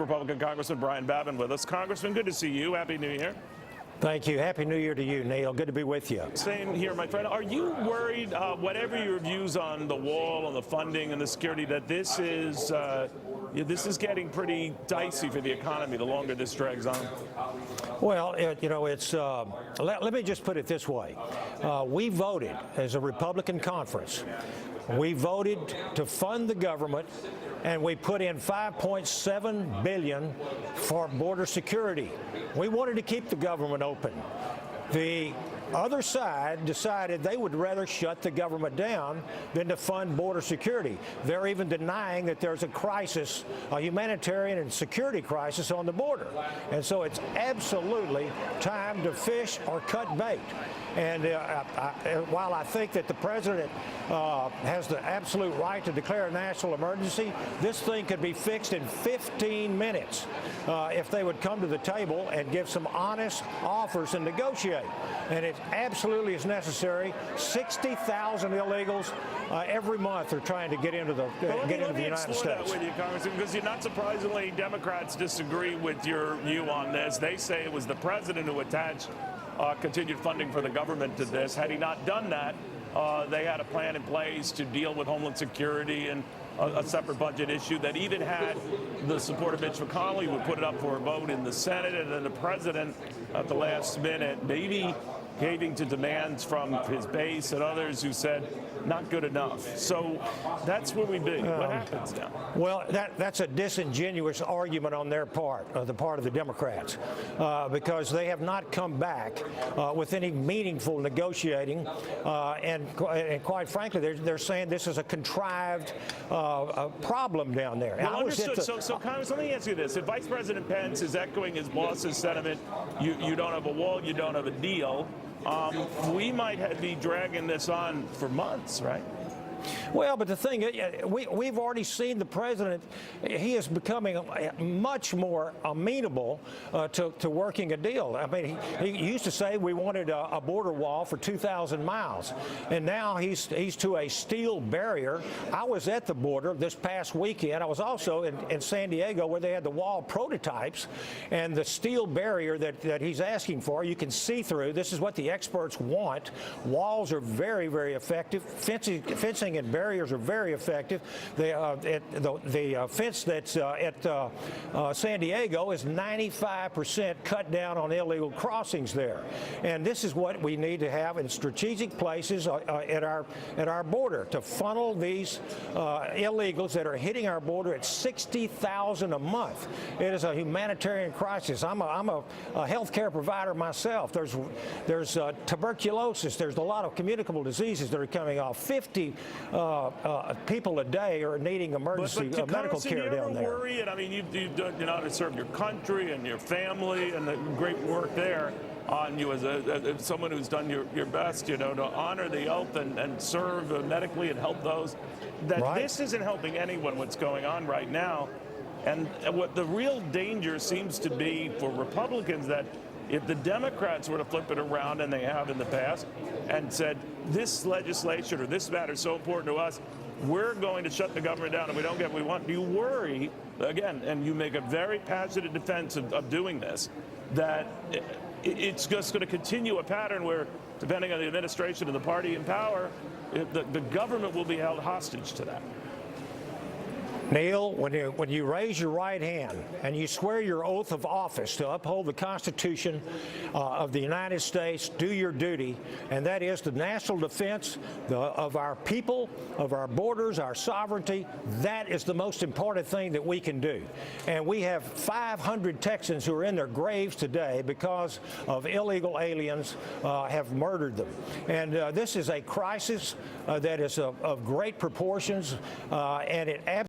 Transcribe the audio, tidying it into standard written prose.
Republican Congressman Brian Babin with us. Congressman, good to see you. Happy New Year. Thank you. Happy New Year to you, Neil. Good to be with you. Same here, my friend. Are you worried, whatever your views on the wall, on the funding and the security, that this is getting pretty dicey for the economy the longer this drags on? Well, let me just put it this way. We voted as a Republican conference. We voted to fund the government, and we put in $5.7 billion for border security. We wanted to keep the government open. The other side decided they would rather shut the government down than to fund border security. They're even denying that there's a crisis, a humanitarian and security crisis on the border. And so it's absolutely time to fish or cut bait. And while I think that the president has the absolute right to declare a national emergency, this thing could be fixed in 15 minutes if they would come to the table and give some honest offers and negotiate. And it absolutely is necessary. 60,000 illegals every month are trying to get into the United States. That with you, Congressman, because not surprisingly, Democrats disagree with your view on this. They say it was the president who attached continued funding for the government to this. Had he not done that, they had a plan in place to deal with Homeland Security and a separate budget issue that even had the support of Mitch McConnell. Would put it up for a vote in the Senate, and then the president at the last minute maybe caving to demands from his base and others who said not good enough. So that's where we be. What happens now? Well, that's a disingenuous argument on their part, the part of the Democrats, because they have not come back with any meaningful negotiating, and quite frankly, they're saying this is a contrived problem down there. Well, understood. So, Congress, let me ask you this. If Vice President Pence is echoing his boss's sentiment, you don't have a wall, you don't have a deal, we might be dragging this on for months, right? Well, but the thing, we've already seen the president. He is becoming much more amenable to working a deal. I mean, he used to say we wanted a border wall for 2,000 miles, and now he's to a steel barrier. I was at the border this past weekend. I was also in San Diego, where they had the wall prototypes, and the steel barrier that he's asking for, you can see through. This is what the experts want. Walls are very, very effective. Fencing and barriers are very effective. The fence that's at San Diego is 95% cut down on illegal crossings there, and this is what we need to have in strategic places at our border to funnel these illegals that are hitting our border at 60,000 a month. It is a humanitarian crisis. I'm a health care provider myself. There's tuberculosis. There's a lot of communicable diseases that are coming off. 50 people a day are needing emergency medical care down there. Worry, and I mean, you've done, to serve your country and your family, and the great work there on you as someone who's done your best, to honor the oath and serve medically and help those. That right. This isn't helping anyone. What's going on right now, and what the real danger seems to be for Republicans, that if the Democrats were to flip it around, and they have in the past, and said, this legislation or this matter is so important to us, we're going to shut the government down and we don't get what we want. Do you worry, again, and you make a very passionate defense of doing this, that it's just going to continue a pattern where, depending on the administration and the party in power, the government will be held hostage to that? Neil, when you raise your right hand and you swear your oath of office to uphold the Constitution of the United States, do your duty, and that is the national defense of our people, of our borders, our sovereignty. That is the most important thing that we can do. And we have 500 Texans who are in their graves today because of illegal aliens have murdered them. And this is a crisis that is of great proportions, and it absolutely